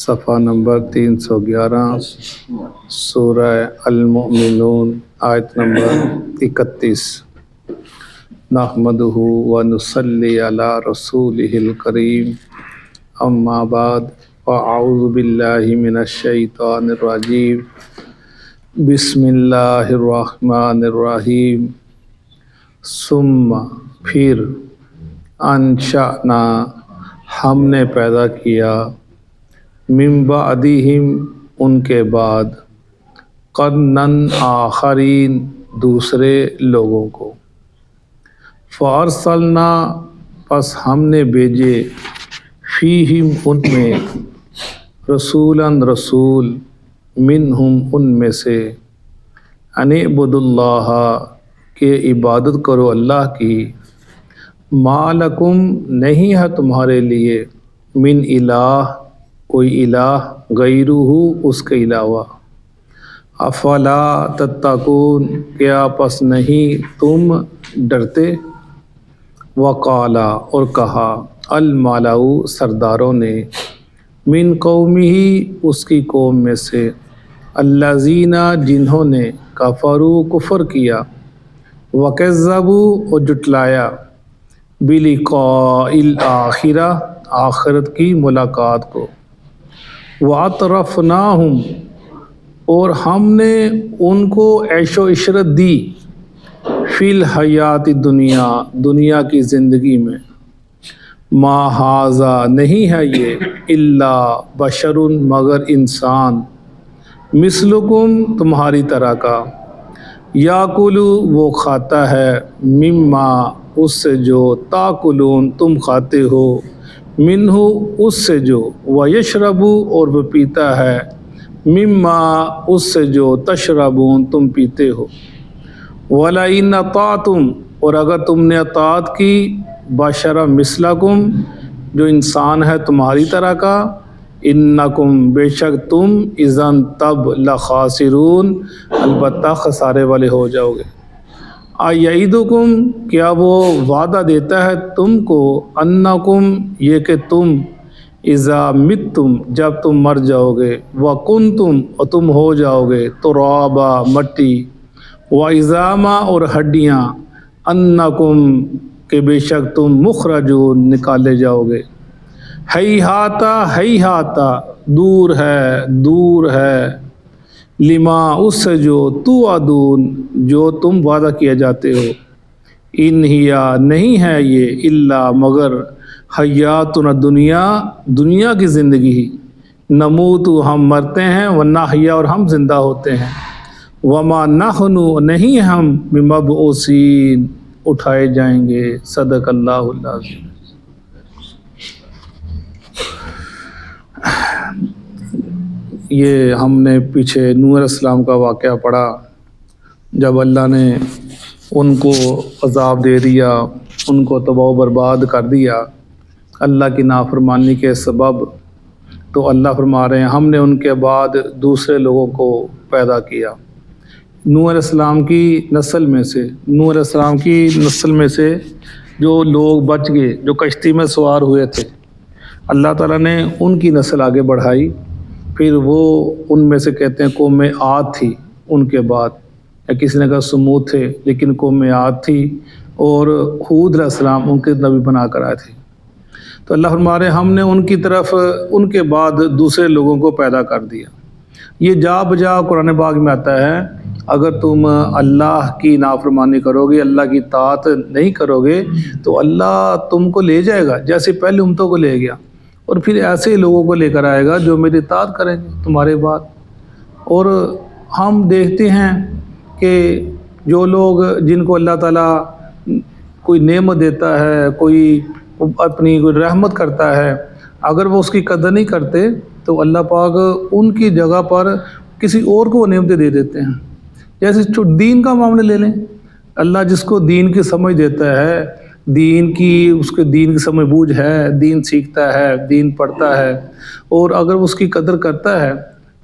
صفحہ نمبر 311 سورہ المؤمنون آیت نمبر 31۔ نحمدہ ونصلی علی رسولہ الکریم، اما بعد فاعوذ باللہ من الشیطان الرجیم، بسم اللہ الرحمن الرحیم۔ ثم پھر، انشأنا ہم نے پیدا کیا، من بعدہم ان کے بعد، قرنًا آخرین دوسرے لوگوں کو، فارسلنا پس ہم نے بھیجے، فیہم ان میں، رسولاً رسول، منہم ان میں سے، ان اعبدوا اللہ کہ عبادت کرو اللہ کی، ما لکم نہیں ہے تمہارے لیے، من الہ کوئی الہ، غیرہ اس کے علاوہ، افلا تتقون کیا پس نہیں تم ڈرتے، وقالا اور کہا، الملأ سرداروں نے، من قومہ اس کی قوم میں سے، الذین جنہوں نے، کفروا کفر کیا، وکذبوا اور جٹلایا، بلقاء الآخرہ آخرت کی ملاقات کو، وَأَطْرَفْنَاهُمْ اور ہم نے ان کو عیش و عشرت دی، فی الحیات دنیا دنیا کی زندگی میں، ما ھذا نہیں ہے یہ، الا بشر مگر انسان، مثلکم تمہاری طرح کا، یاکل وہ کھاتا ہے، مما اس سے جو، تاکلون تم کھاتے ہو، منہ اس سے جو، ویشرب اور وہ پیتا ہے، مما اس سے جو، تشربون تم پیتے ہو، وَلَئِنْ أَطَعْتُمْ اور اگر تم نے اطاعت کی، بشر مثلکم جو انسان ہے تمہاری طرح کا، انکم بے شک تم، اذن تب، لخاسرون البتہ خسارے والے ہو جاؤ گے، ایعدکم کیا وہ وعدہ دیتا ہے تم کو، انکم یہ کہ تم، اذا متم جب تم مر جاؤ گے، وکنتم اور تم ہو جاؤ گے، ترابا مٹی، وعظاما اور ہڈیاں، انکم کہ بے شک تم، مخرجون نکالے جاؤ گے، ہیہاتا ہیہاتا دور ہے دور ہے، لما اس سے جو، توعدون جو تم وعدہ کیے جاتے ہو، ان ہیا نہیں ہے یہ، الا مگر، حیاتنا دنیا دنیا کی زندگی ہی، نموت ہم مرتے ہیں، ونحیا اور ہم زندہ ہوتے ہیں، وما نحن نہیں ہم، بمبعوثین اٹھائے جائیں گے، صدق اللہ العظیم۔ یہ ہم نے پیچھے نوح علیہ السلام کا واقعہ پڑھا، جب اللہ نے ان کو عذاب دے دیا، ان کو تباہ و برباد کر دیا اللہ کی نافرمانی کے سبب، تو اللہ فرما رہے ہیں ہم نے ان کے بعد دوسرے لوگوں کو پیدا کیا، نوح علیہ السلام کی نسل میں سے، نوح علیہ السلام کی نسل میں سے جو لوگ بچ گئے، جو کشتی میں سوار ہوئے تھے، اللہ تعالیٰ نے ان کی نسل آگے بڑھائی، پھر وہ ان میں سے کہتے ہیں قوم عاد تھی ان کے بعد، یا کسی نے کہا سمود تھے، لیکن قوم عاد تھی، اور ہود علیہ السلام ان کے نبی بنا کر آئے تھے، تو اللہ فرما رہے ہم نے ان کی طرف ان کے بعد دوسرے لوگوں کو پیدا کر دیا۔ یہ جا بجا قرآن پاک میں آتا ہے، اگر تم اللہ کی نافرمانی کرو گے، اللہ کی اطاعت نہیں کرو گے، تو اللہ تم کو لے جائے گا جیسے پہلے امتوں کو لے گیا، اور پھر ایسے لوگوں کو لے کر آئے گا جو میری اطاعت کریں گے تمہارے بعد۔ اور ہم دیکھتے ہیں کہ جو لوگ جن کو اللہ تعالیٰ کوئی نعمت دیتا ہے، کوئی اپنی کوئی رحمت کرتا ہے، اگر وہ اس کی قدر نہیں کرتے تو اللہ پاک ان کی جگہ پر کسی اور کو وہ نعمتیں دے دیتے ہیں۔ جیسے دین کا معاملہ لے لیں، اللہ جس کو دین کی سمجھ دیتا ہے، دین کی اس کے دین کی سمجھ بوجھ ہے، دین سیکھتا ہے، دین پڑھتا ہے، اور اگر اس کی قدر کرتا ہے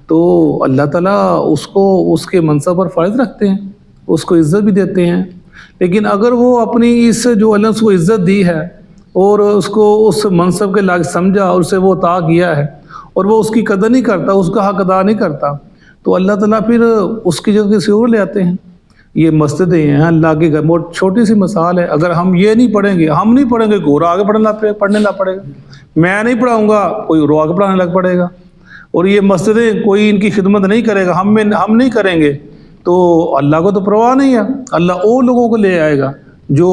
تو اللہ تعالیٰ اس کو اس کے منصب پر فائز رکھتے ہیں، اس کو عزت بھی دیتے ہیں۔ لیکن اگر وہ اپنی اس جو اللہ نے اس کو عزت دی ہے اور اس کو اس منصب کے لائق سمجھا اور اسے وہ عطا کیا ہے، اور وہ اس کی قدر نہیں کرتا، اس کا حق ادا نہیں کرتا، تو اللہ تعالیٰ پھر اس کی جگہ کسی اور لے آتے ہیں۔ یہ مسجدیں ہیں اللہ کے گھر، بہت چھوٹی سی مثال ہے، اگر ہم یہ نہیں پڑھیں گے، ہم نہیں پڑھیں گے، کوئی اور آگے پڑھنے لگ پڑے گا، میں نہیں پڑھاؤں گا، کوئی اور آگے پڑھانے لگ پڑے گا، اور یہ مسجدیں کوئی ان کی خدمت نہیں کرے گا، ہم نہیں کریں گے تو اللہ کو تو پرواہ نہیں ہے، اللہ اور لوگوں کو لے آئے گا جو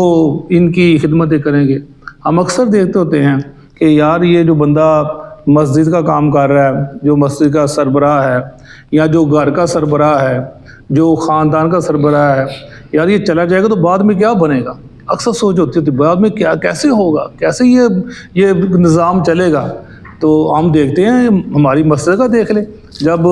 ان کی خدمتیں کریں گے۔ ہم اکثر دیکھتے ہوتے ہیں کہ یار یہ جو بندہ مسجد کا کام کر رہا ہے، جو مسجد کا سربراہ ہے یا جو گھر کا سربراہ ہے، جو خاندان کا سربراہ ہے، یار یہ چلا جائے گا تو بعد میں کیا بنے گا؟ اکثر سوچ ہوتی تھی بعد میں کیسے ہوگا، کیسے یہ نظام چلے گا۔ تو ہم دیکھتے ہیں ہماری مسجد کا دیکھ لیں، جب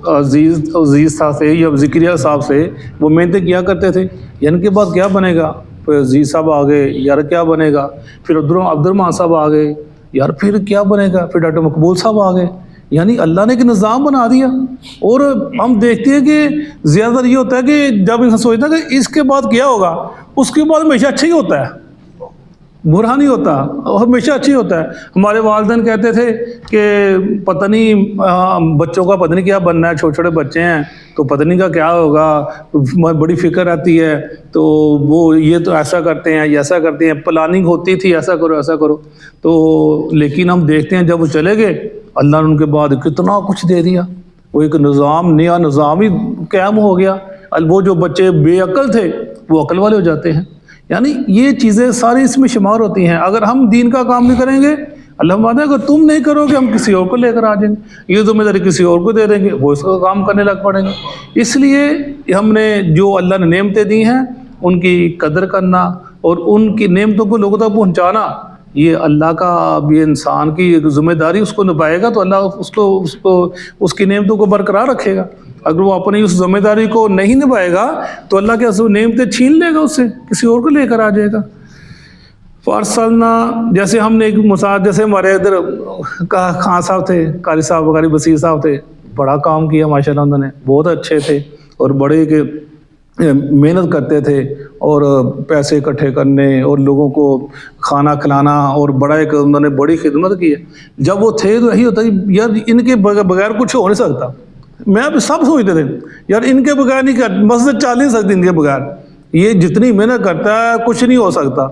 عزیز صاحب سے یا ذکریہ صاحب سے وہ محنتیں کیا کرتے تھے، ان کے بعد کیا بنے گا؟ پھر عزیز صاحب آ گئے، یار کیا بنے گا؟ پھر عبد الرحمان صاحب آ گئے، یار پھر کیا بنے گا؟ پھر ڈاکٹر مقبول صاحب آ گئے، یعنی اللہ نے ایک نظام بنا دیا۔ اور ہم دیکھتے ہیں کہ زیادہ تر یہ ہوتا ہے کہ جب انسان سوچتا ہے کہ اس کے بعد کیا ہوگا، اس کے بعد ہمیشہ اچھا ہی ہوتا ہے، برا نہیں ہوتا، ہمیشہ اچھی ہوتا ہے۔ ہمارے والدین کہتے تھے کہ پتہ نہیں بچوں کا پتہ نہیں کیا بننا ہے، چھوٹے چھوٹے بچے ہیں تو پتہ نہیں کا کیا ہوگا، بڑی فکر آتی ہے، تو وہ یہ تو ایسا کرتے ہیں ایسا کرتے ہیں، پلاننگ ہوتی تھی ایسا کرو ایسا کرو، تو لیکن ہم دیکھتے ہیں جب وہ چلے گئے اللہ نے ان کے بعد کتنا کچھ دے دیا، وہ ایک نظام، نیا نظام ہی قائم ہو گیا۔ وہ جو بچے بے عقل تھے وہ عقل والے ہو جاتے ہیں، یعنی یہ چیزیں ساری اس میں شمار ہوتی ہیں۔ اگر ہم دین کا کام نہیں کریں گے، اللہ فرماتا ہے اگر تم نہیں کرو گے ہم کسی اور کو لے کر آ جائیں گے، یہ ذمہ داری کسی اور کو دے دیں گے، وہ اس کا کام کرنے لگ پڑیں گے۔ اس لیے ہم نے جو اللہ نے نعمتیں دی ہیں ان کی قدر کرنا اور ان کی نعمتوں کو لوگوں تک پہنچانا، یہ اللہ کا، یہ انسان کی ذمہ داری، اس کو نبھائے گا تو اللہ اس کی نعمتوں کو برقرار رکھے گا۔ اگر وہ اپنی اس ذمہ داری کو نہیں نبھائے گا تو اللہ کے نعمتیں چھین لے گا، اس سے کسی اور کو لے کر آ جائے گا۔ فارسلنا، جیسے ہم نے ایک مثال، جیسے ہمارے ادھر خان صاحب تھے، قاری صاحب، قاری بصیر صاحب تھے، بڑا کام کیا ماشاءاللہ، انہوں نے بہت اچھے تھے اور بڑے کہ محنت کرتے تھے اور پیسے اکٹھے کرنے اور لوگوں کو کھانا کھلانا، اور بڑا ایک انہوں نے بڑی خدمت کی ہے۔ جب وہ تھے تو یہی ہوتا ہے یار ان کے بغیر کچھ ہو نہیں سکتا، میں سب سوچتے تھے یار ان کے بغیر نہیں کر، مسجد چل نہیں سکتی ان کے بغیر، یہ جتنی محنت کرتا ہے کچھ نہیں ہو سکتا۔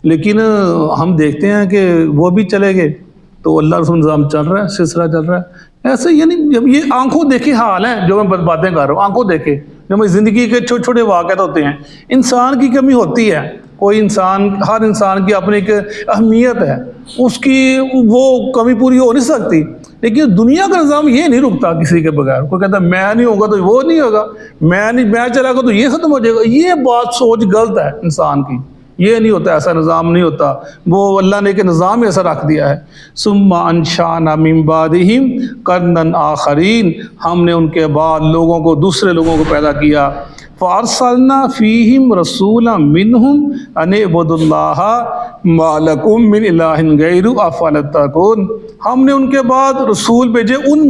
لیکن ہم دیکھتے ہیں کہ وہ بھی چلے گئے تو اللہ رسول نظام چل رہا ہے، سلسلہ چل رہا ہے ایسے، یعنی جب یہ آنکھوں دیکھے حال ہیں جو میں باتیں کر رہا ہوں، آنکھوں دیکھے جو ہماری زندگی کے چھوٹے چھوٹے واقعات ہوتے ہیں، انسان کی کمی ہوتی ہے، کوئی انسان، ہر انسان کی اپنی ایک اہمیت ہے، اس کی وہ کمی پوری ہو نہیں سکتی، لیکن دنیا کا نظام یہ نہیں رکتا کسی کے بغیر۔ کوئی کہتا ہے میں نہیں ہوگا تو وہ نہیں ہوگا، میں چلا گا تو یہ ختم ہو جائے گا، یہ بات سوچ غلط ہے انسان کی، یہ نہیں ہوتا، ایسا نظام نہیں ہوتا، وہ اللہ نے ایک نظام ایسا رکھ دیا ہے۔ ثم انشأنا من بعدہم قرنا آخرین، ہم نے ان کے بعد لوگوں کو، دوسرے لوگوں کو پیدا کیا۔ فارسلنا فیہم رسولا منہم ان اعبدوا اللہ ما لکم من الہ غیرہ افلا تتقون، ہم نے ان کے بعد رسول بھیجے ان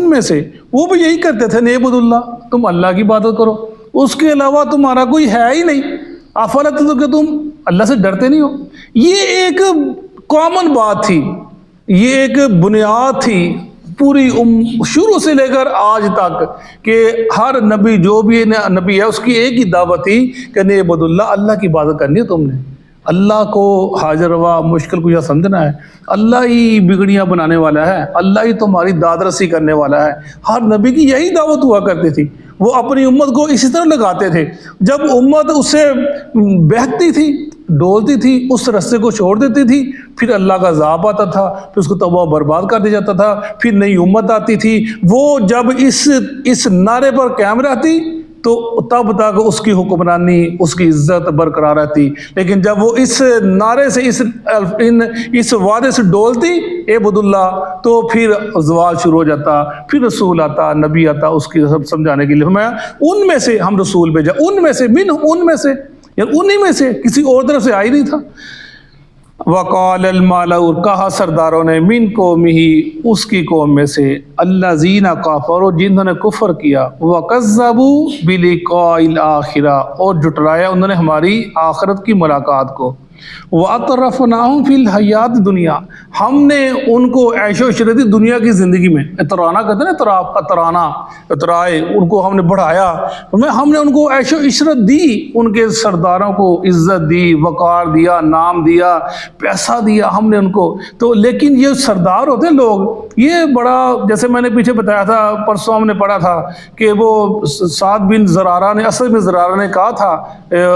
میں سے وہ بھی یہی کرتے تھے، اعبدوا اللہ، تم اللہ کی عبادت کرو، اس کے علاوہ تمہارا کوئی ہے ہی نہیں، افلا تتقون، کہ تم اللہ سے ڈرتے نہیں ہو۔ یہ ایک کامن بات تھی، یہ ایک بنیاد تھی پوری شروع سے لے کر آج تک، کہ ہر نبی جو بھی نبی ہے اس کی ایک ہی دعوت تھی کہ اعبدوا اللہ، اللہ کی عبادت کرنی ہے تم نے، اللہ کو حاضر روا مشکل کشا سمجھنا ہے، اللہ ہی بگڑیاں بنانے والا ہے، اللہ ہی تمہاری داد رسی کرنے والا ہے۔ ہر نبی کی یہی دعوت ہوا کرتی تھی، وہ اپنی امت کو اسی طرح لگاتے تھے، جب امت اس سے بہتی تھی، ڈولتی تھی، اس رستے کو چھوڑ دیتی تھی، پھر اللہ کا عذاب آتا تھا، پھر اس کو تباہ و برباد کر دیا جاتا تھا، پھر نئی امت آتی تھی، وہ جب اس نعرے پر قائم رہتی تو تب تک اس کی حکمرانی، اس کی عزت برقرار رہتی، لیکن جب وہ اس نعرے سے، اس وعدے سے ڈولتی اعبدوا اللہ، تو پھر زوال شروع ہو جاتا، پھر رسول آتا، نبی آتا اس کی سب سمجھانے کے لیے، میں ان میں سے ہم رسول بھیجا، ان میں سے، ان میں سے، یعنی انہی میں سے، کسی اور طرف سے آئی نہیں تھا۔ وقال الملأ، کہا سرداروں نے، من قومہ، اس کی قوم میں سے، الذین کفروا، جنہوں نے کفر کیا، وکذبوا بلقاء الآخرہ، اور جھٹلایا انہوں نے ہماری آخرت کی ملاقات کو، وَأَطْرَفْنَاهُمْ فِي الْحَيَاةِ دنیا، ہم نے ان کو عیش و عشرت دنیا کی زندگی میں، اترانا کہتے ہیں نا، اترانا، اترائے، ان کو ہم نے بڑھایا، ہم نے ان کو عیش و عشرت دی، ان کے سرداروں کو عزت دی، وقار دیا، نام دیا، پیسہ دیا ہم نے ان کو۔ تو لیکن یہ سردار ہوتے ہیں لوگ، یہ بڑا، جیسے میں نے پیچھے بتایا تھا، پرسوں ہم نے پڑھا تھا کہ وہ سعد بن زرارہ نے، اسد بن زرارہ نے کہا تھا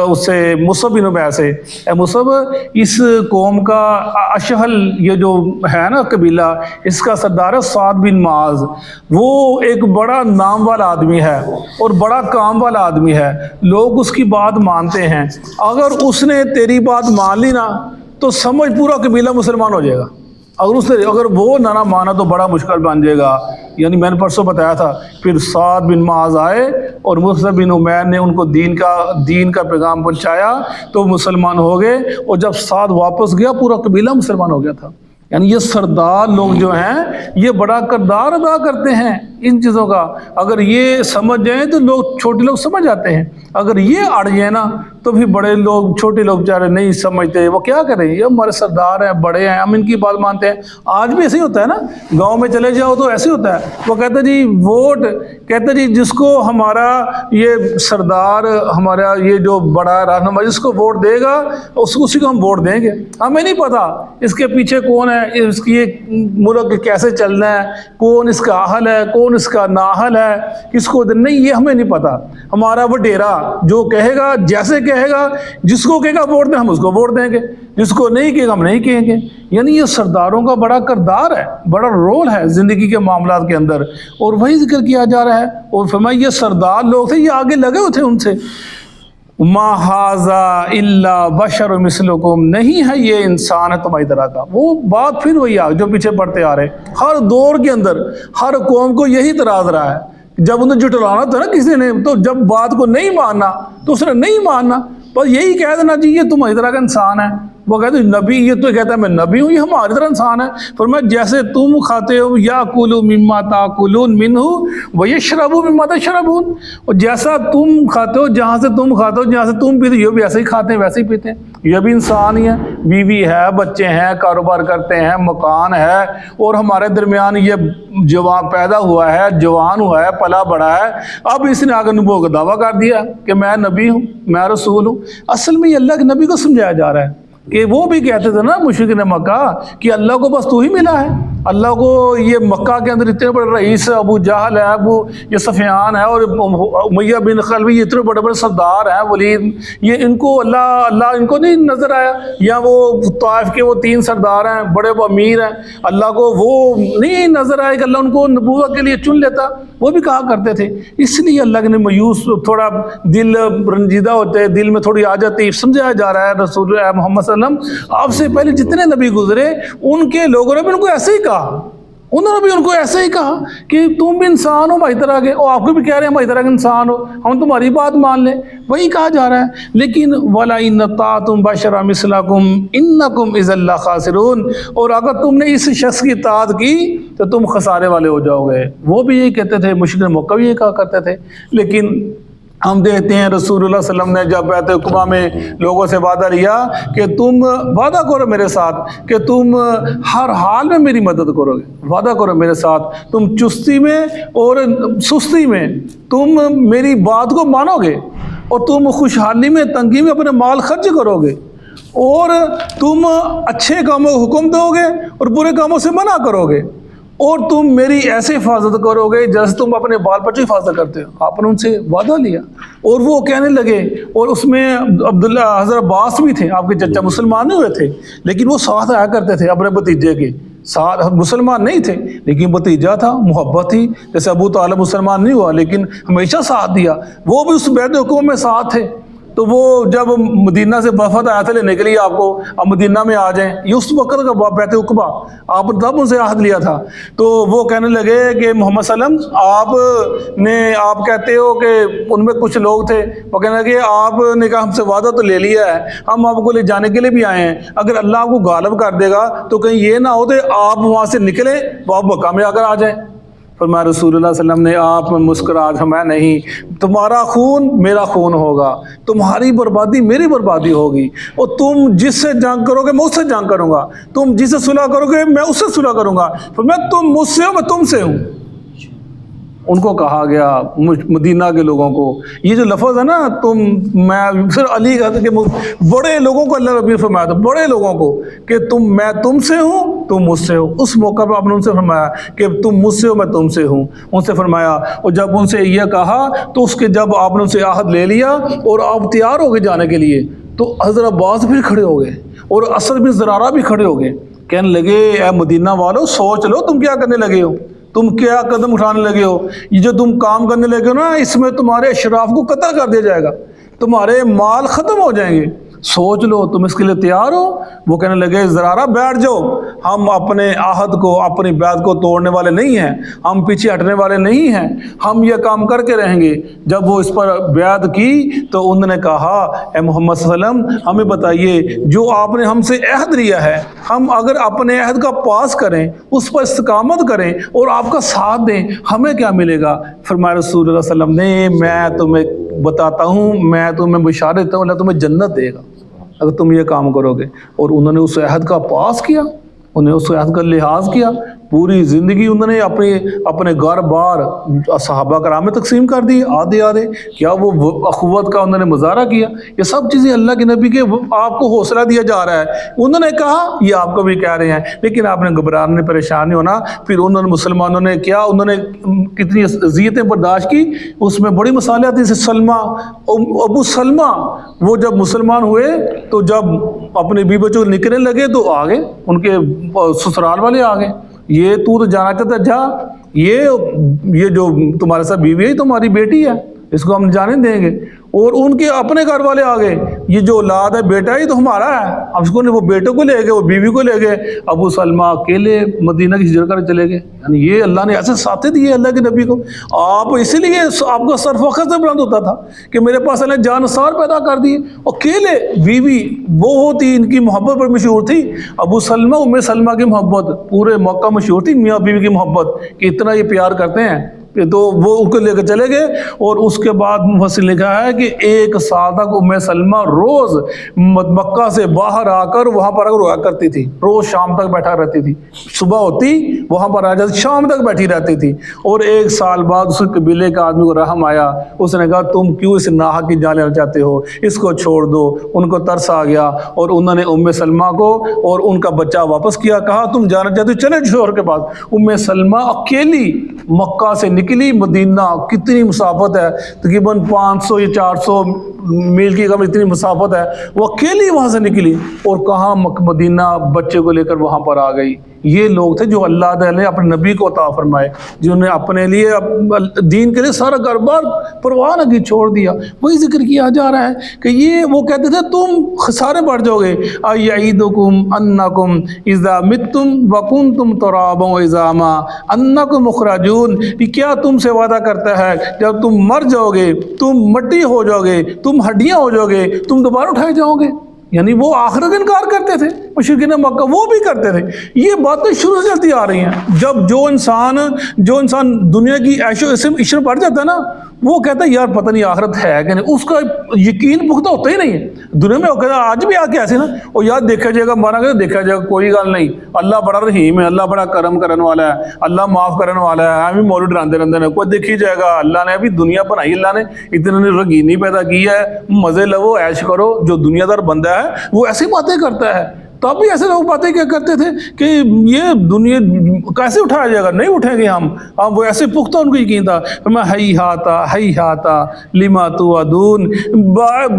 اس سے مصعب بن عمیر سے، اے مصعب، اس قوم کا اشہل، یہ جو ہے نا قبیلہ، اس کا سردار ہے سعد بن معاذ، وہ ایک بڑا نام والا آدمی ہے اور بڑا کام والا آدمی ہے، لوگ اس کی بات مانتے ہیں، اگر اس نے تیری بات مان لی نا تو سمجھ پورا قبیلہ مسلمان ہو جائے گا، اگر وہ نہ مانا تو بڑا مشکل بن جائے گا۔ یعنی میں نے پرسوں بتایا تھا، پھر سعد بن معاذ آئے اور مصعب بن عمیر نے ان کو دین کا پیغام پہنچایا تو مسلمان ہو گئے، اور جب سعد واپس گیا پورا قبیلہ مسلمان ہو گیا تھا۔ یعنی یہ سردار لوگ جو ہیں یہ بڑا کردار ادا کرتے ہیں ان چیزوں کا، اگر یہ سمجھ جائیں تو لوگ، چھوٹے لوگ سمجھ جاتے ہیں، اگر یہ اڑ جائیں نا تو پھر بڑے لوگ، چھوٹے لوگ بیچارے نہیں سمجھتے، وہ کیا کریں، یہ ہمارے سردار ہیں، بڑے ہیں، ہم ان کی بات مانتے ہیں۔ آج بھی ایسے ہی ہوتا ہے نا، گاؤں میں چلے جاؤ تو ایسے ہوتا ہے، وہ کہتے جی ووٹ، کہتے جی جس کو ہمارا یہ سردار، ہمارا یہ جو بڑا رہنما جس کو ووٹ دے گا اسی کو ہم ووٹ دیں گے، ہمیں نہیں پتا اس کے پیچھے کون ہے، اس کی ملک کیسے چلنا ہے، کون اس کا اہل ہے، کون اس کا نااہل ہے، کس کو نہیں، یہ ہمیں نہیں پتا۔ ہمارا وڈیرا جو کہے گا، جیسے کہے گا، جس کو کہے گا ووٹ دیں ہم اس کو ووٹ دیں گے، جس کو نہیں کہے گا ہم نہیں کہیں گے۔ یعنی یہ سرداروں کا بڑا کردار ہے، بڑا رول ہے زندگی کے معاملات کے اندر، اور وہی ذکر کیا جا رہا ہے، اور فرمایا یہ سردار لوگ تھے، یہ آگے لگے ہوئے تھے ان سے۔ ما ھذا الا بشر مثلکم، نہیں ہے یہ انسان ہے تمہاری طرح کا۔ وہ بات پھر وہی آ جو پیچھے پڑھتے آ رہے، ہر دور کے اندر ہر قوم کو یہی اعتراض رہا ہے، جب انہیں جھٹلانا تھا نا کسی نے، تو جب بات کو نہیں ماننا تو اس نے نہیں ماننا، بس یہی کہہ دینا جی یہ تمہاری طرح کا انسان ہے۔ وہ کہتے ہیں نبی، یہ تو کہتا ہے میں نبی ہوں، یہ ہماری طرح انسان ہے۔ فرمایا جیسے تم کھاتے ہو، یاکلوا مما تاکلون منہ ویشربوا مما تشربون، اور جیسا تم کھاتے ہو، جہاں سے تم کھاتے ہو، جہاں سے تم پیتے ہو، یہ بھی ایسے ہی کھاتے ہیں ویسے ہی پیتے ہیں، یہ بھی انسان ہی ہے، بیوی ہے، بچے ہیں، کاروبار کرتے ہیں، مکان ہے، اور ہمارے درمیان یہ جوان پیدا ہوا ہے، جوان ہوا ہے، پلا بڑا ہے، اب اس نے آگے نبوت کا دعویٰ کر دیا کہ میں نبی ہوں، میں رسول ہوں۔ اصل میں یہ اللہ کے نبی کو سمجھایا جا رہا ہے کہ وہ بھی کہتے تھے نا مشرکین مکہ کہ اللہ کو بس تو ہی ملا ہے، اللہ کو یہ مکہ کے اندر اتنے بڑے رئیس ابو جہل ہے، ابو یہ سفیان ہے، اور امیہ بن خلف، یہ اتنے بڑے بڑے سردار ہیں، ولید، یہ ان کو اللہ ان کو نہیں نظر آیا، یا وہ طائف کے وہ 3 سردار ہیں، بڑے وہ امیر ہیں، اللہ کو وہ نہیں نظر آیا کہ اللہ ان کو نبوت کے لیے چن لیتا، وہ بھی کہا کرتے تھے۔ اس لیے اللہ نے مایوس، تھوڑا دل رنجیدہ ہوتے، دل میں تھوڑی آ جاتی، سمجھایا جا رہا ہے رسول محمد صلی اللہ علیہ وسلم آپ سے پہلے جتنے نبی گزرے ان کے لوگوں نے بھی ان کو ایسے ہی کہا، انہوں نے بھی ان کو ایسے ہی کہا کہ تم بھی انسان ہو ہماری طرح کے، اور آپ کو بھی کہہ رہے ہیں ہماری طرح کے انسان ہو، ہم تمہاری بات مان لیں، وہی کہا جا رہا ہے۔ لیکن وَلَئِنْ أَطَعْتُمْ بَشَرًا مِثْلَكُمْ إِنَّكُمْ إِذًا لَخَاسِرُونَ، اور اگر تم نے اس شخص کی اطاعت کی تو تم خسارے والے ہو جاؤ گے۔ وہ بھی یہی کہتے تھے، مشرکین مکہ بھی یہ کہا کرتے تھے۔ لیکن ہم دیکھتے ہیں رسول اللہ صلی اللہ علیہ وسلم نے جب بیعت عقبہ میں لوگوں سے وعدہ لیا کہ تم وعدہ کرو میرے ساتھ کہ تم ہر حال میں میری مدد کرو گے، وعدہ کرو میرے ساتھ، تم چستی میں اور سستی میں تم میری بات کو مانو گے، اور تم خوشحالی میں تنگی میں اپنے مال خرچ کرو گے، اور تم اچھے کاموں کو حکم دو گے اور برے کاموں سے منع کرو گے، اور تم میری ایسے حفاظت کرو گے جیسے تم اپنے بال بچوں کی حفاظت کرتے ہو۔ آپ نے ان سے وعدہ لیا، اور وہ کہنے لگے، اور اس میں عبداللہ حضرت عباس بھی تھے، آپ کے چچا مسلمان نہیں ہوئے تھے لیکن وہ ساتھ آیا کرتے تھے اپنے بھتیجے کے ساتھ، مسلمان نہیں تھے لیکن بھتیجا تھا، محبت تھی، جیسے ابو طالب مسلمان نہیں ہوا لیکن ہمیشہ ساتھ دیا، وہ بھی اس بیعت عقبہ میں ساتھ تھے۔ تو وہ جب مدینہ سے وفد آیا تھا لینے کے لیے آپ کو، اب مدینہ میں آ جائیں، یہ اس وقت کا بیعت عقبہ، آپ نے تب ان سے عہد لیا تھا، تو وہ کہنے لگے کہ محمد صلی اللہ علیہ وسلم آپ کہتے ہو کہ ان میں کچھ لوگ تھے، وہ کہنے لگے آپ نے کہا ہم سے وعدہ تو لے لیا ہے، ہم آپ کو لے جانے کے لیے بھی آئے ہیں، اگر اللہ آپ کو غالب کر دے گا تو کہیں یہ نہ ہو کہ آپ وہاں سے نکلیں وہ آپ مکہ میں آ کر آ جائیں۔ فرمایا رسول اللہ صلی اللہ علیہ وسلم نے آپ میں مسکراہٹ فرمایا نہیں، تمہارا خون میرا خون ہوگا، تمہاری بربادی میری بربادی ہوگی، اور تم جس سے جنگ کرو گے میں اس سے جنگ کروں گا، تم جس سے صلح کرو گے میں اس سے صلح کروں گا، فرمایا تم مجھ سے ہو میں تم سے ہوں۔ ان کو کہا گیا مدینہ کے لوگوں کو، یہ جو لفظ ہے نا تم میں، پھر علی کہتے کہ بڑے لوگوں کو اللہ ربی نے فرمایا تھا، بڑے لوگوں کو کہ میں تم سے ہوں تم مجھ سے ہو۔ اس موقع پہ آپ نے ان سے فرمایا کہ تم مجھ سے ہو میں تم سے ہوں، ان سے فرمایا۔ اور جب ان سے یہ کہا تو اس کے جب آپ نے ان سے عہد لے لیا اور آپ تیار ہو گئے جانے کے لیے، تو حضرت عباس بھی کھڑے ہو گئے اور اسد بن زرارہ بھی کھڑے ہو گئے، کہنے لگے اے مدینہ والو سوچ لو تم کیا کرنے لگے ہو، تم کیا قدم اٹھانے لگے ہو، یہ جو تم کام کرنے لگے ہو نا اس میں تمہارے اشراف کو قتل کر دیا جائے گا، تمہارے مال ختم ہو جائیں گے، سوچ لو تم اس کے لیے تیار ہو؟ وہ کہنے لگے زرارہ بیٹھ جاؤ، ہم اپنے عہد کو اپنی بیعت کو توڑنے والے نہیں ہیں، ہم پیچھے ہٹنے والے نہیں ہیں، ہم یہ کام کر کے رہیں گے۔ جب وہ اس پر بیعت کی تو انہوں نے کہا اے محمد صلی اللہ علیہ وسلم ہمیں بتائیے جو آپ نے ہم سے عہد لیا ہے، ہم اگر اپنے عہد کا پاس کریں، اس پر استقامت کریں اور آپ کا ساتھ دیں، ہمیں کیا ملے گا؟ فرمایا رسول اللہ صلی اللہ علیہ وسلم نے میں تمہیں بتاتا ہوں، میں تمہیں بشارت دیتا ہوں اللہ تمہیں جنت دے گا اگر تم یہ کام کرو گے۔ اور انہوں نے اس عہد کا پاس کیا، انہیں اس عہد کا لحاظ کیا، پوری زندگی انہوں نے اپنے گھر بار صحابہ کرام میں تقسیم کر دی، آدھے آدھے، کیا وہ اخوت کا انہوں نے مظاہرہ کیا۔ یہ سب چیزیں اللہ کے نبی کے آپ کو حوصلہ دیا جا رہا ہے، انہوں نے کہا یہ آپ کو بھی کہہ رہے ہیں، لیکن آپ نے گھبرانے پریشان نہیں ہونا۔ پھر انہوں نے مسلمانوں نے کیا، انہوں نے کتنی اذیتیں برداشت کی، اس میں بڑی مثالیں آتی ہیں۔ سلمہ ابو سلمہ وہ جب مسلمان ہوئے تو جب اپنے بیوی بچوں نکلنے لگے تو آگے ان کے سسرال والے آگے، یہ تو جانا چاہتا جا، یہ جو تمہارے ساتھ بیوی ہے تمہاری بیٹی ہے، اس کو ہم جانے دیں گے۔ اور ان کے اپنے گھر والے آگے، یہ جو اولاد ہے بیٹا یہ تو ہمارا ہے، اب اس کو وہ بیٹے کو لے گئے، وہ بیوی کو لے گئے، ابو سلمہ اکیلے مدینہ کی ہجرت کر چلے گئے۔ یعنی یہ اللہ نے ایسے ساتھ دیے اللہ کے نبی کو، آپ اسی لیے آپ کا سر فخر سے بلند ہوتا تھا کہ میرے پاس اللہ جانثار پیدا کر دیے۔ اکیلے بیوی وہ ہوتی، ان کی محبت پر مشہور تھی، ابو سلمہ ام سلمہ کی محبت پورے مکہ مشہور تھی، میاں بیوی کی محبت کہ اتنا یہ پیار کرتے ہیں، تو وہ ان کو لے کے چلے گئے۔ اور اس کے بعد مفسر نے لکھا ہے کہ 1 سال تک ام سلمہ روز مکہ سے باہر آ کر وہاں پر رہا کرتی تھی، روز شام تک بیٹھا رہتی تھی، صبح ہوتی وہاں پر آ جاتی، شام تک بیٹھی رہتی تھی۔ اور 1 سال بعد اس قبیلے کا آدمی کو رحم آیا، اس نے کہا تم کیوں اس ناحق کی جان لینا چاہتے ہو، اس کو چھوڑ دو۔ ان کو ترس آ گیا اور انہوں نے ام سلمہ کو اور ان کا بچہ واپس کیا، کہا تم جانا چاہتے ہو چلے شوہر کے پاس۔ ام سلمہ اکیلی مکہ سے نکلی مدینہ، کتنی مسافت ہے، تقریباً 500 یا 400 میل کی کم اتنی مسافت ہے، وہ اکیلی وہاں سے نکلی اور کہاں مدینہ بچے کو لے کر وہاں پر آ گئی۔ یہ لوگ تھے جو اللہ تعالی نے اپنے نبی کو عطا فرمائے، جنہوں نے اپنے لیے دین کے لیے سارا گھر بار پرواہ نہ کی چھوڑ دیا۔ وہی ذکر کیا جا رہا ہے کہ یہ وہ کہتے تھے تم خسارے بڑھ جاؤ گے، ایعیدکم انکم اذا متم وکنتم ترابا وعظاما انکم مخرجون، کیا تم سے وعدہ کرتا ہے جب تم مر جاؤ گے، تم مٹی ہو جاؤ گے، تم ہڈیاں ہو جاؤ گے، تم دوبارہ اٹھائے جاؤ گے۔ یعنی وہ آخرت کا انکار کرتے تھے مشرکین مکہ، وہ بھی کرتے تھے۔ یہ باتیں شروع سے چلتی آ رہی ہیں۔ جب جو انسان دنیا کی عیش و عشرت پڑ جاتا ہے نا، وہ کہتا ہے یار پتہ نہیں آخرت ہے کہ نہیں، اس کا یقین پختہ ہوتا ہی نہیں ہے۔ دنیا میں وہ کہتا ہے آج بھی آ کے ایسے نا، اور یار دیکھا جائے گا، مارا گیا دیکھا جائے گا، کوئی گل نہیں، اللہ بڑا رحیم ہے، اللہ بڑا کرم کرنے والا ہے، اللہ معاف کرنے والا ہے، ہمیں مولود ڈراندے رہتے ہیں، کوئی دیکھی جائے گا، اللہ نے ابھی دنیا بنائی، اللہ نے اتنے رنگینی پیدا کی ہے، مزے لو عیش کرو۔ جو دنیا دار بندہ ہے وہ ایسی باتیں کرتا ہے، تب بھی ایسے لوگ باتیں کیا کرتے تھے کہ یہ دنیا کیسے اٹھایا جائے گا، نہیں اٹھیں گے ہم وہ ایسے پختہ ان کو یقین تھا۔ میں ہیہاتا لما توعدون،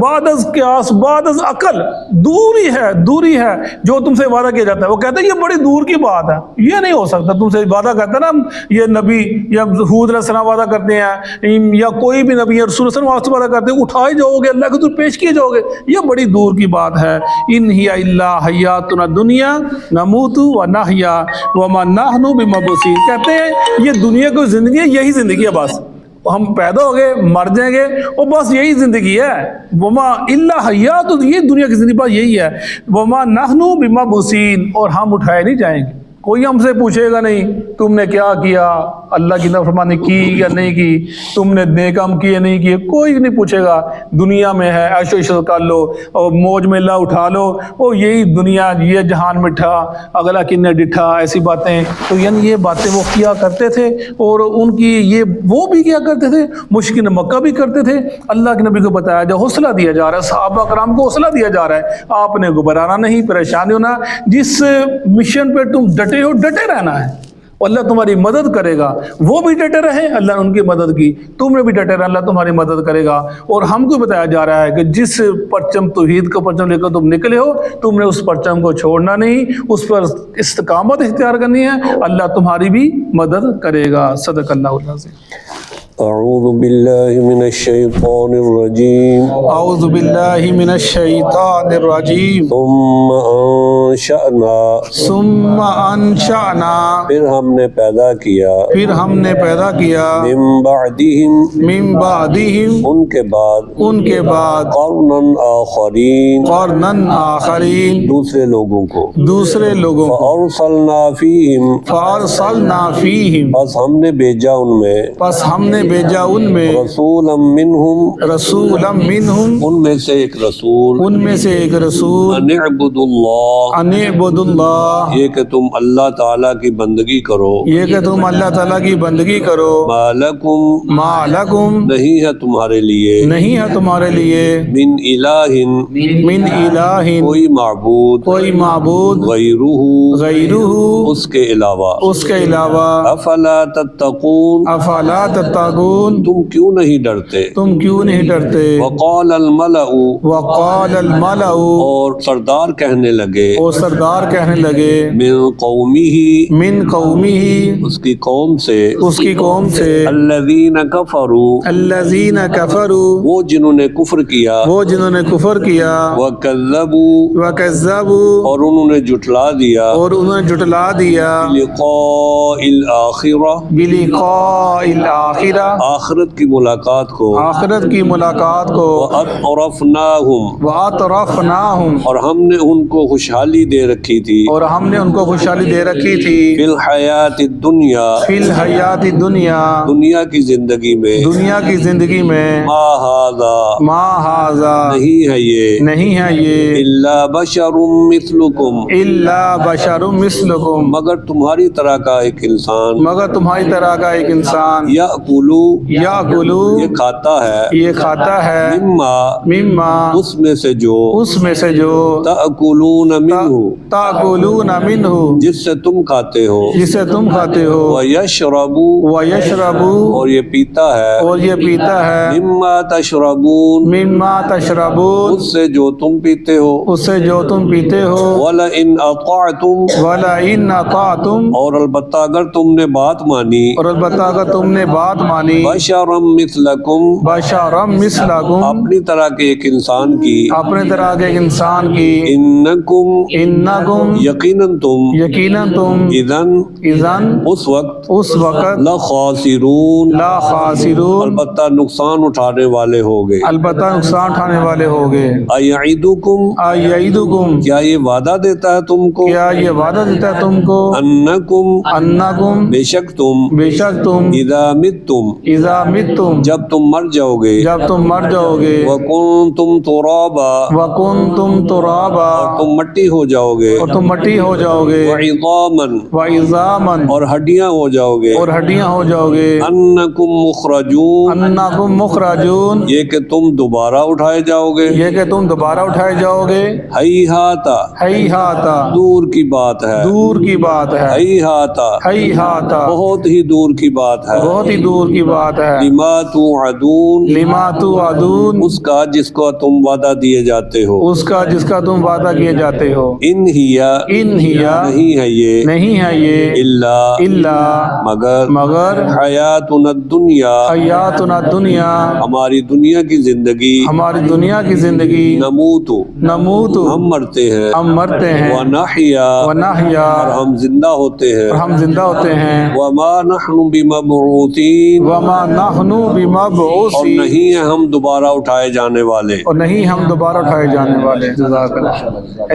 بعد از قیاس بعد از عقل، دوری ہے جو تم سے وعدہ کیا جاتا ہے۔ وہ کہتے ہیں یہ بڑی دور کی بات ہے، یہ نہیں ہو سکتا، تم سے وعدہ کرتا ہے نا، یہ نبی یا ہود علیہ السلام وعدہ کرتے ہیں یا کوئی بھی نبی یا رسول صلی اللہ علیہ وسلم وعدہ کرتے ہیں، اٹھائے جاؤ گے، اللہ کے حضور پیش کیے جاؤ گے، یہ بڑی دور کی بات ہے۔ ان ہی الا حیاتنا دنیا نموت و نحیا وما نحن بمبعوثین، کہتے ہیں یہ دنیا کی زندگی ہے، یہی زندگی ہے، بس ہم پیدا ہو گئے مر جائیں گے اور بس یہی زندگی ہے۔ وما الا حیات، یہ دنیا کی زندگی بس یہی ہے۔ وما نحن بمبعوثین، اور ہم اٹھائے نہیں جائیں گے، کوئی ہم سے پوچھے گا نہیں تم نے کیا کیا، اللہ کی نافرمانی کی یا نہیں کی، تم نے نیک کام کیے نہیں کیے، کوئی نہیں پوچھے گا۔ دنیا میں ہے عیش و عشرت کر لو اور موج میلہ اٹھا لو، اور یہی دنیا، یہ جہان مٹھا اگلا کنے ڈٹھا، ایسی باتیں۔ تو یعنی یہ باتیں وہ کیا کرتے تھے، اور ان کی یہ وہ بھی کیا کرتے تھے، مشکل مکہ بھی کرتے تھے۔ اللہ کے نبی کو بتایا جا، حوصلہ دیا جا رہا ہے، صحابہ کرام کو حوصلہ دیا جا رہا ہے، آپ نے گھبرانا نہیں، پریشان ہونا، جس مشن پہ تم ڈٹے ہو ڈٹے رہنا ہے، اللہ تمہاری مدد کرے گا۔ وہ بھی ڈٹے رہے، اللہ نے ان کی مدد کی، تم نے بھی ڈٹے رہا، اللہ تمہاری مدد کرے گا۔ اور ہم کو بتایا جا رہا ہے کہ جس پرچم توحید کا پرچم لے کر تم نکلے ہو، تم نے اس پرچم کو چھوڑنا نہیں، اس پر استقامت اختیار کرنی ہے، اللہ تمہاری بھی مدد کرے گا۔ صدق اللہ العظیم۔ اعوذ باللہ من الشیطان الرجیم، اعوذ باللہ من الشیطان الرجیم۔ ثم انشأنا، ثم انشأنا، پھر ہم نے پیدا کیا، پھر ہم نے پیدا کیا، من بعدہم، من بعدہم، ان کے بعد، ان کے بعد، قرنا آخرین، قرناً آخرین، دوسرے لوگوں کو، دوسرے لوگوں کو، فارسلنا فیہم، فارسلنا فیہم، بس ہم نے بھیجا ان میں، پس ہم نے بھیجا ان میں، رسولا منہم، رسولا منہم، ان میں سے ایک رسول، ان میں سے ایک رسول، ان اعبدوا اللہ، ان اعبدوا اللہ، یہ کہ تم اللہ تعالیٰ کی بندگی کرو، یہ کہ تم اللہ تعالیٰ کی بندگی کرو، ما لکم، ما لکم، نہیں ہے تمہارے لیے، نہیں ہے تمہارے لیے، من الہ، من الہ، کوئی معبود، کوئی معبود، غیرہ، غیرہ، اس کے علاوہ، اس کے علاوہ، افلا تتقون، افلا تتقون، تم کیوں نہیں ڈرتے، تم کیوں نہیں ڈرتے، وقال الملأ، وقال الملأ، اور سردار کہنے لگے، اور سردار کہنے لگے، من قومہ، من قومہ، اس کی قوم سے، اس کی قوم سے، الذین کفروا، الذین کفروا، وہ جنہوں نے کفر کیا، وہ جنہوں نے کفر کیا، وکذبوا، وکذبوا، اور انہوں نے جھٹلا دیا، اور انہوں نے جھٹلا دیا، لقاء الآخرہ، بلقاء الآخرہ، آخرت کی ملاقات کو، آخرت کی ملاقات کو، وَأَطْرَفْنَاهُمْ، وَأَطْرَفْنَاهُمْ، اور ہم نے ان کو خوشحالی دے رکھی تھی، اور ہم نے ان کو خوشحالی دے رکھی تھی، فی الحیات الدنیا، فی الحیات الدنیا، دنیا کی زندگی میں، دنیا کی زندگی میں، ما ھذا، ما ھذا، نہیں ہے یہ، نہیں ہے یہ، الا بشر مثلکم، الا بشر مثلکم، مگر تمہاری طرح کا ایک انسان، مگر تمہاری طرح کا ایک انسان، یأکلو، یاکلو، یہ کھاتا ہے، یہ کھاتا ہے، مما، مما، اس میں سے جو، اس میں سے جو، تأکلون منہ، تاکلون منہ، جس سے تم کھاتے ہو، جسے تم کھاتے ہو، ویشرب، ویشرب، اور یہ پیتا ہے، اور یہ پیتا ہے، مما تشربون، مما تشربون، اس سے جو تم پیتے ہو، اس سے جو تم پیتے ہو، وَلَئِنْ أَطَعْتُمْ، وَلَئِنْ أَطَعْتُمْ، اور البتہ اگر تم نے بات مانی، اور البتہ اگر تم نے بات مانی، بشرم مثلکم، بشرم مثلکم، اپنی طرح کے ایک انسان کی، اپنے طرح کے ایک انسان کی، انکم، انکم، یقیناً تم، یقیناً تم، اذن، اذن، اس وقت، اس وقت، لخاسرون، لا خاسرون، البتہ نقصان اٹھانے والے ہوگے، البتہ نقصان اٹھانے والے ہوگے، ایعدکم، ایعدکم، کیا یہ وعدہ دیتا ہے تم کو، کیا یہ وعدہ دیتا ہے تم کو، انکم، انکم، بے شک تم، بے شک تم، اذا متم، اذا متم، جب تم مر جاؤ گے، جب تم مر جاؤ گے، وکنتم ترابا، وکنتم ترابا، اور تم مٹی ہو جاؤ گے، اور تم مٹی ہو جاؤ گے، وعظامن، وعظامن، اور ہڈیاں ہو جاؤ گے، اور ہڈیاں ہو جاؤ گے، انکم مخرجون، انکم مخرجون، یہ کہ تم دوبارہ اٹھائے جاؤ گے، یہ کہ تم دوبارہ اٹھائے جاؤ گے، ہیہاتا، ہیہاتا، دور کی بات ہے، دور کی بات ہے، ہیہاتا، ہیہاتا، بہت ہی دور کی بات ہے، بہت ہی دور کی بات ہے، لما توعدون، لما توعدون، اس کا جس کو تم وعدہ دیے جاتے ہو، اس کا جس کا تم وعدہ کیے جاتے ہو، ان ہیا، ان ہیا، نہیں ہے یہ، نہیں ہے یہ، الا، الا، مگر، مگر، حیاتنا الدنیا، حیاتنا دنیا، ہماری دنیا کی زندگی، ہماری دنیا کی زندگی، نموت، نموت، ہم مرتے ہیں، ہم مرتے ہیں، ونحیا، ونحیا، اور ہم زندہ ہوتے ہیں، اور ہم زندہ ہوتے ہیں، وما نحن بمبعوثین، وما نحن اور بمبعوثین، نہیں ہیں ہم دوبارہ اٹھائے جانے والے۔ اور نہیں ہم دوبارہ اٹھائے جانے والے۔ جزاک اللہ۔